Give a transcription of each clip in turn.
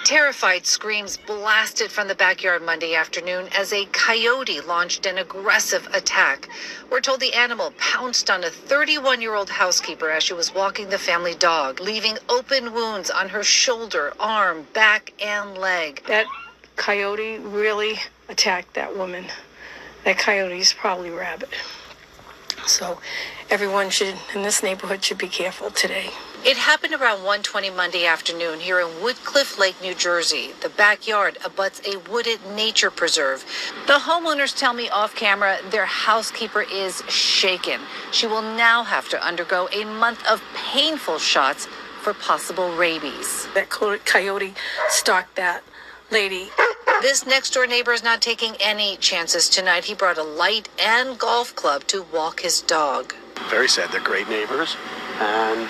Terrified screams blasted from the backyard Monday afternoon as a coyote launched an aggressive attack. We're told the animal pounced on a 31-year-old housekeeper as she was walking the family dog, leaving open wounds on her shoulder, arm, back, and leg. That coyote really attacked that woman. That coyote is probably rabid. So everyone in this neighborhood should be careful today. It happened around 1:20 Monday afternoon here in Woodcliff Lake, New Jersey. The backyard abuts a wooded nature preserve. The homeowners tell me off camera their housekeeper is shaken. She will now have to undergo a month of painful shots for possible rabies. That coyote stalked that lady. This next-door neighbor is not taking any chances tonight. He brought a light and golf club to walk his dog. Very sad. They're great neighbors, and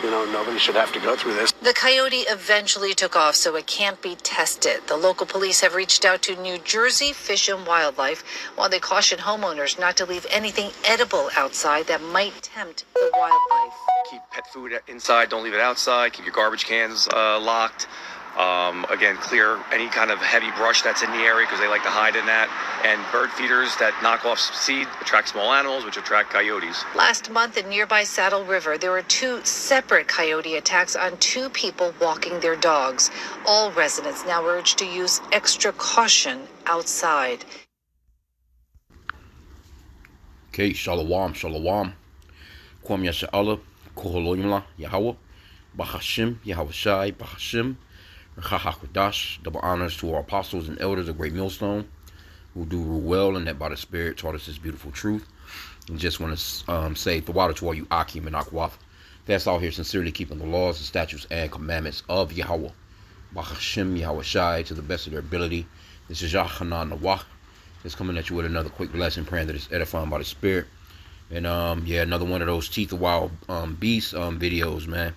nobody should have to go through this. The coyote eventually took off, so it can't be tested. The local police have reached out to New Jersey Fish and Wildlife while they caution homeowners not to leave anything edible outside that might tempt the wildlife. Keep pet food inside, don't leave it outside. Keep your garbage cans locked. Again, clear any kind of heavy brush that's in the area because they like to hide in that. And bird feeders that knock off seed attract small animals, which attract coyotes. Last month in nearby Saddle River, there were 2 separate coyote attacks on 2 people walking their dogs. All residents now urged to use extra caution outside. Okay, shalom, shalom. Kwam yasha Allah, koholoyimla, Yahweh, H.I.M, Yahweh Shai, H.I.M. Double honors to our apostles and elders of Great Millstone who do rule well and that by the Spirit taught us this beautiful truth. And just want to say the water to all you H.I.M and Akwaf that's out here sincerely keeping the laws, the statutes, and commandments of Yahweh. H.I.M, Yahweh Shai to the best of their ability. This is Yahanan Nawah. Just coming at you with another quick lesson, praying that it's edifying by the Spirit. And another one of those Teeth of Wild Beast videos, man.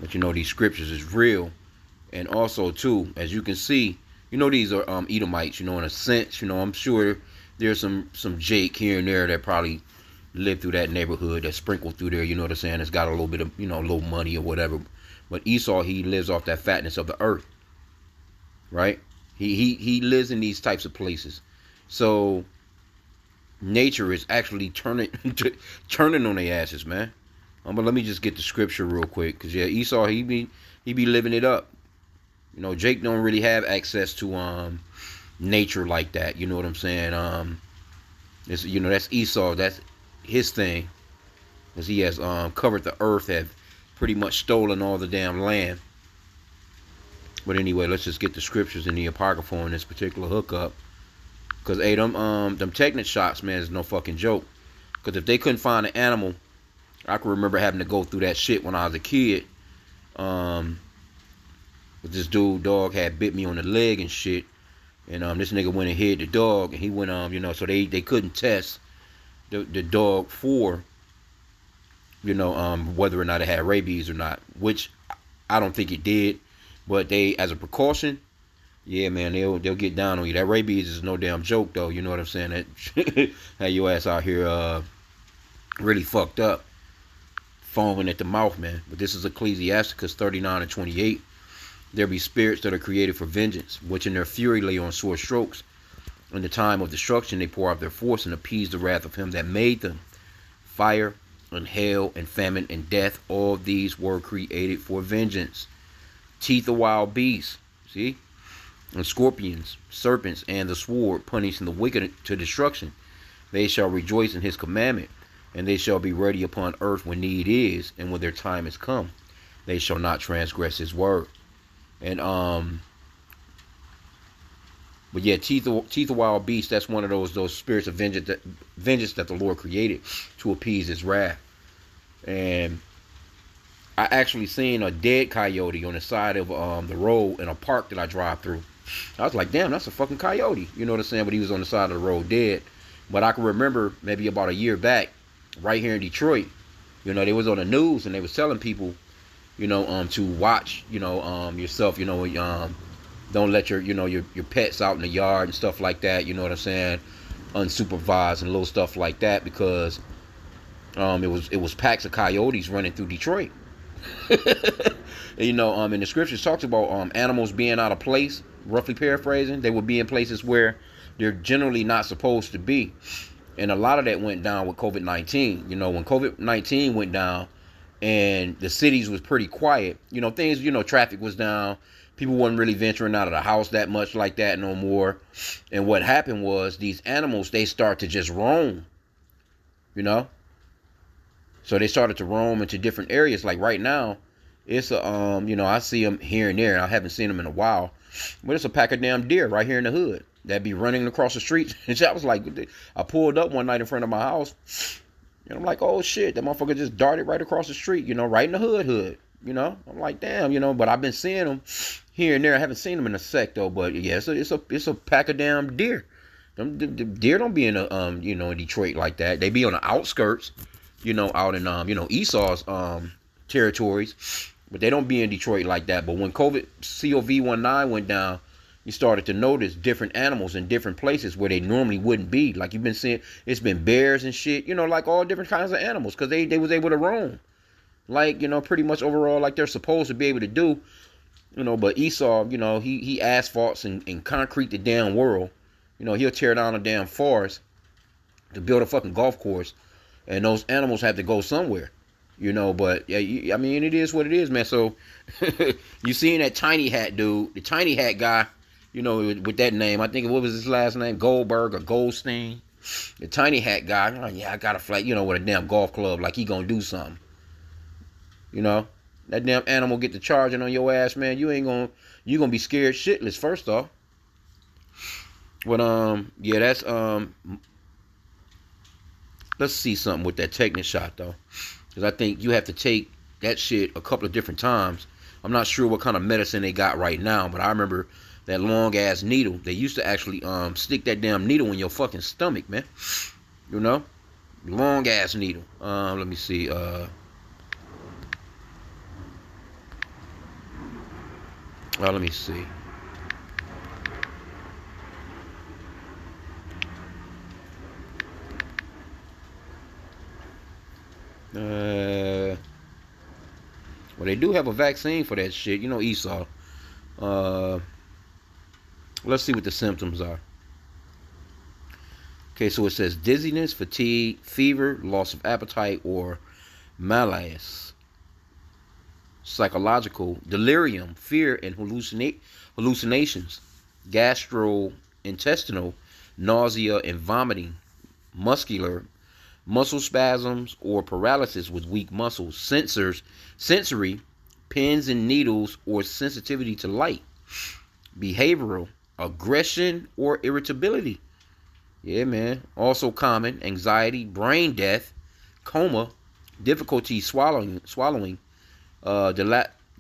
But these scriptures is real. And also, too, as you can see, these are Edomites, in a sense. I'm sure there's some Jake here and there that probably lived through that neighborhood, that sprinkled through there, what I'm saying? It's got a little bit of, a little money or whatever. But Esau, he lives off that fatness of the earth, right? He lives in these types of places. So nature is actually turning on their asses, man. But let me just get the scripture real quick, because Esau, he be living it up. Jake don't really have access to nature like that. You know what I'm saying? It's that's Esau. That's his thing, because he has covered the earth, have pretty much stolen all the damn land. But anyway, let's just get the scriptures in the Apocrypha on this particular hookup. Because them technic shots, man, is no fucking joke. Because if they couldn't find an animal, I can remember having to go through that shit when I was a kid. But this dog had bit me on the leg and shit. And this nigga went and hid the dog. And he went, so they couldn't test the dog for, whether or not it had rabies or not. Which I don't think it did. But they, as a precaution, yeah, man, they'll get down on you. That rabies is no damn joke, though. You know what I'm saying? That had your ass out here really fucked up. Foaming at the mouth, man. But this is Ecclesiasticus 39 and 28. There be spirits that are created for vengeance, which in their fury lay on sore strokes. In the time of destruction they pour out their force and appease the wrath of him that made them. Fire and hail and famine and death, all these were created for vengeance. Teeth of wild beasts, see? And scorpions, serpents, and the sword, punishing the wicked to destruction. They shall rejoice in his commandment, and they shall be ready upon earth when need is, and when their time is come. They shall not transgress his word. And but yeah, teeth of wild beasts, that's one of those spirits of vengeance that the Lord created to appease his wrath. And I actually seen a dead coyote on the side of the road in a park that I drive through. I was like, damn, that's a fucking coyote. You know what I'm saying? But he was on the side of the road dead. But I can remember maybe about a year back, right here in Detroit, they was on the news and they was telling people, to watch, yourself, don't let your pets out in the yard and stuff like that. You know what I'm saying? Unsupervised and little stuff like that, because it was packs of coyotes running through Detroit. You know, in the scriptures talks about animals being out of place. Roughly paraphrasing, they would be in places where they're generally not supposed to be, and a lot of that went down with COVID-19. You know, when COVID-19 went down, and the cities was pretty quiet. You know, things. You know, traffic was down. People wasn't really venturing out of the house that much like that no more. And what happened was these animals, they start to just roam. You know, so they started to roam into different areas. Like right now, it's a you know, I see them here and there. I haven't seen them in a while, but it's a pack of damn deer right here in the hood that be running across the street. And I was like, I pulled up one night in front of my house, and I'm like, oh shit, that motherfucker just darted right across the street. You know, right in the hood. You know, I'm like, damn. You know, but I've been seeing them here and there. I haven't seen them in a sec though. But yeah, it's a pack of damn deer. The deer don't be in a you know, in Detroit like that. They be on the outskirts, you know, out in you know, Esau's territories, but they don't be in Detroit like that. But when COVID-19 went down, you started to notice different animals in different places where they normally wouldn't be. Like you've been seeing, it's been bears and shit, you know, like all different kinds of animals, because they was able to roam, like, you know, pretty much overall like they're supposed to be able to do, you know. But Esau, you know, he asphalts and concrete the damn world. You know, he'll tear down a damn forest to build a fucking golf course, and those animals have to go somewhere, you know. But yeah, I mean, it is what it is, man. So you seeing that tiny hat dude, the tiny hat guy, you know, with that name, I think, what was his last name, Goldberg or Goldstein, the tiny hat guy. Like, yeah, I got a flag, you know, with a damn golf club, like he gonna do something, you know. That damn animal get to charging on your ass, man. You gonna be scared shitless first off. But yeah, that's let's see something with that tetanus shot though, because I think you have to take that shit a couple of different times. I'm not sure what kind of medicine they got right now, but I remember that long ass needle. They used to actually stick that damn needle in your fucking stomach, man. You know, long ass needle. Let me see. Let me see. Well, they do have a vaccine for that shit. You know, Esau. Let's see what the symptoms are. Okay, so it says dizziness, fatigue, fever, loss of appetite, or malaise. Psychological, delirium, fear, and hallucinations. Gastrointestinal, nausea and vomiting. Muscular, muscle spasms or paralysis with weak muscles. Sensory, pins and needles or sensitivity to light. Behavioral, aggression or irritability. Yeah, man. Also common, anxiety, brain death, coma, difficulty swallowing,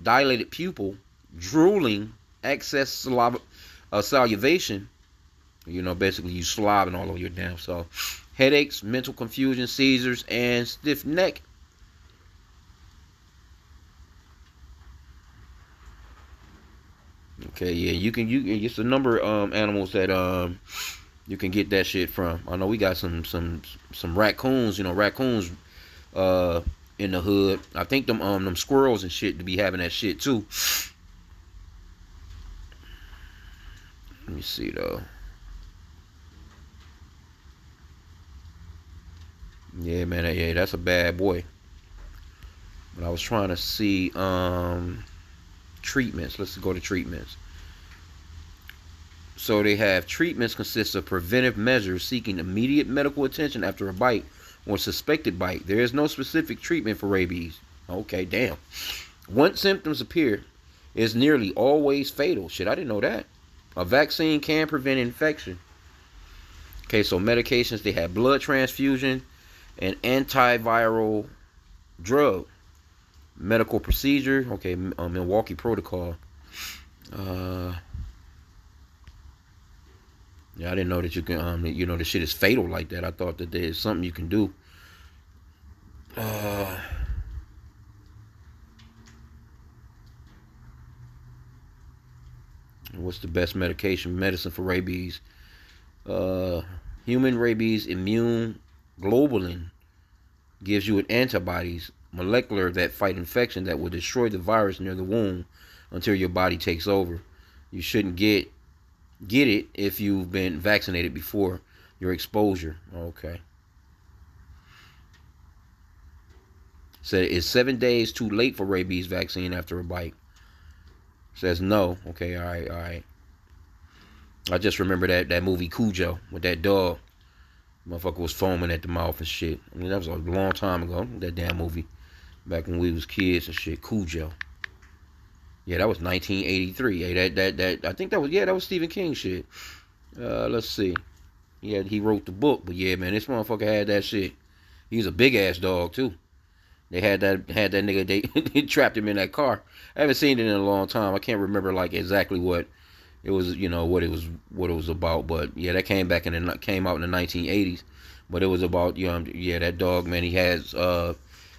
dilated pupil, drooling, excess salivation. You know, basically you slobbing all over your damn self. Headaches, mental confusion, seizures, and stiff neck. Okay, yeah, you can it's a number of animals that you can get that shit from. I know we got some raccoons, you know, raccoons in the hood. I think them squirrels and shit to be having that shit too. Let me see though. Yeah, man, yeah, that's a bad boy. But I was trying to see treatments. Let's go to treatments. So they have treatments consist of preventive measures seeking immediate medical attention after a bite or suspected bite. There is no specific treatment for rabies. Okay, damn. Once symptoms appear, it's nearly always fatal. Shit, I didn't know that. A vaccine can prevent infection. Okay, so medications, they have blood transfusion and antiviral drug. Medical procedure, okay, Milwaukee Protocol. Yeah, I didn't know that you can, you know, the shit is fatal like that. I thought that there's something you can do. What's the best medicine for rabies? Human rabies immune globulin gives you antibodies molecular that fight infection that will destroy the virus near the wound until your body takes over. You shouldn't get it if you've been vaccinated before your exposure. Okay. Said, is 7 days too late for rabies vaccine after a bite? Says no. Okay, all right. I just remember that movie Cujo with that dog. Motherfucker was foaming at the mouth and shit. I mean, that was a long time ago, that damn movie. Back when we was kids and shit. Cujo. Yeah, that was 1983. Hey, that I think that was Stephen King shit. Let's see. Yeah, he wrote the book, but yeah, man, this motherfucker had that shit. He was a big ass dog too. They had that nigga. They trapped him in that car. I haven't seen it in a long time. I can't remember like exactly what it was. You know what it was about. But yeah, that came out in the 1980s. But it was about that dog, man. He has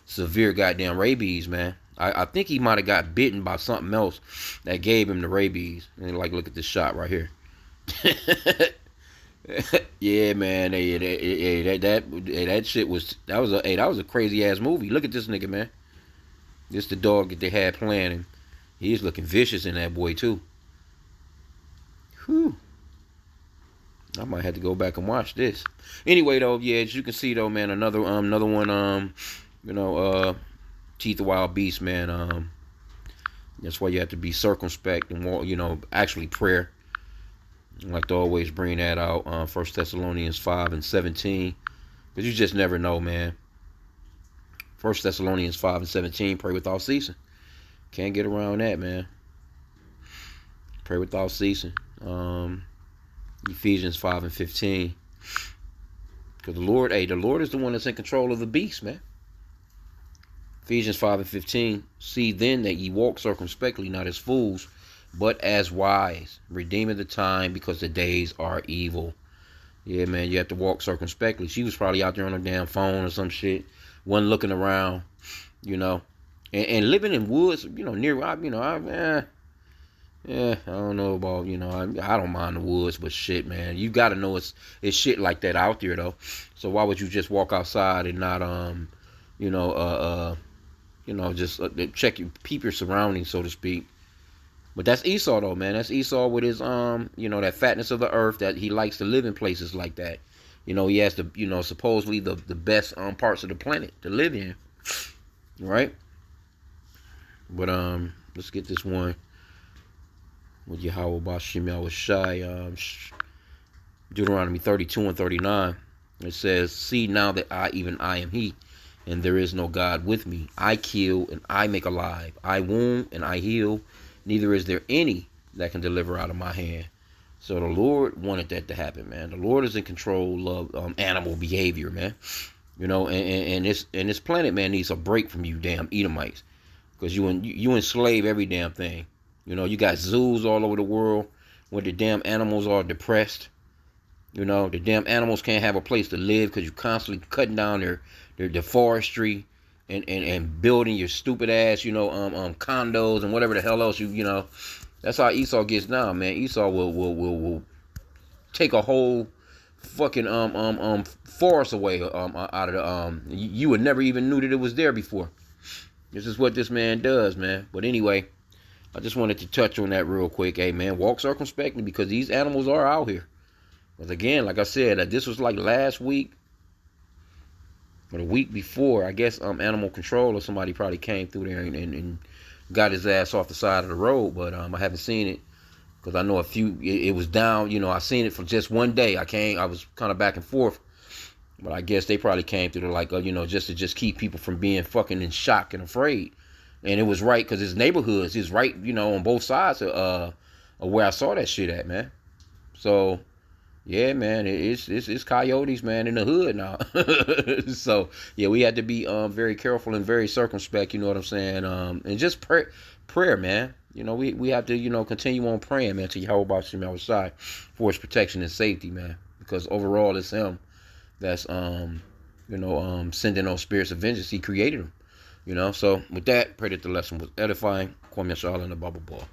severe goddamn rabies, man. I think he might have got bitten by something else that gave him the rabies. And like, look at this shot right here. Yeah, man. That shit was that was a crazy ass movie. Look at this nigga, man. This the dog that they had playing, and he's looking vicious in that boy too. Whew. I might have to go back and watch this. Anyway, though, yeah, as you can see, though, man, another one, Teeth of Wild Beast, man. That's why you have to be circumspect and actually prayer. I like to always bring that out. 1 Thessalonians 5:17, because you just never know, man. 1 Thessalonians 5:17, pray without ceasing. Can't get around that, man. Pray without ceasing. Ephesians 5:15. Because the Lord is the one that's in control of the beast, man. Ephesians 5:15. See then that ye walk circumspectly, not as fools, but as wise, redeeming the time, because the days are evil. Yeah, man, you have to walk circumspectly. She was probably out there on her damn phone or some shit, wasn't looking around, and living in woods, near, I don't know about, I don't mind the woods, but shit, man, you gotta know it's shit like that out there, though. So why would you just walk outside and not, peep your surroundings, so to speak. But that's Esau, though, man. That's Esau with his, that fatness of the earth, that he likes to live in places like that. He has the, supposedly the best parts of the planet to live in, right? But let's get this one with Yahweh Bashim Yahushai, Deuteronomy 32:39. It says, "See now that I am He, and there is no God with me. I kill and I make alive. I wound and I heal. Neither is there any that can deliver out of my hand." So the Lord wanted that to happen, man. The Lord is in control of animal behavior, man. And this planet, man, needs a break from you damn Edomites, because you enslave every damn thing. You got zoos all over the world where the damn animals are depressed. The damn animals can't have a place to live because you're constantly cutting down their forestry. And building your stupid ass, condos and whatever the hell else that's how Esau gets down, man. Esau will take a whole fucking forest away out of the you would never even knew that it was there before. This is what this man does, man. But anyway, I just wanted to touch on that real quick. Hey, man, walk circumspectly, because these animals are out here. But again, like I said, this was like last week. But a week before, I guess animal control or somebody probably came through there and got his ass off the side of the road. But I haven't seen it, because I know it was down. I seen it for just one day. I was kind of back and forth. But I guess they probably came through to just to keep people from being fucking in shock and afraid. And it was right, because his neighborhoods is right, on both sides of where I saw that shit at, man. So yeah, man, it's coyotes, man, in the hood now. So yeah, we had to be very careful and very circumspect. You know what I'm saying? And just prayer, man. We have to continue on praying, man, to Yahweh Bashim Yahushai for his protection and safety, man. Because overall, it's him that's sending those spirits of vengeance. He created them. So with that, pray that the lesson was edifying. Kwame Yashal and the Bubble Ball.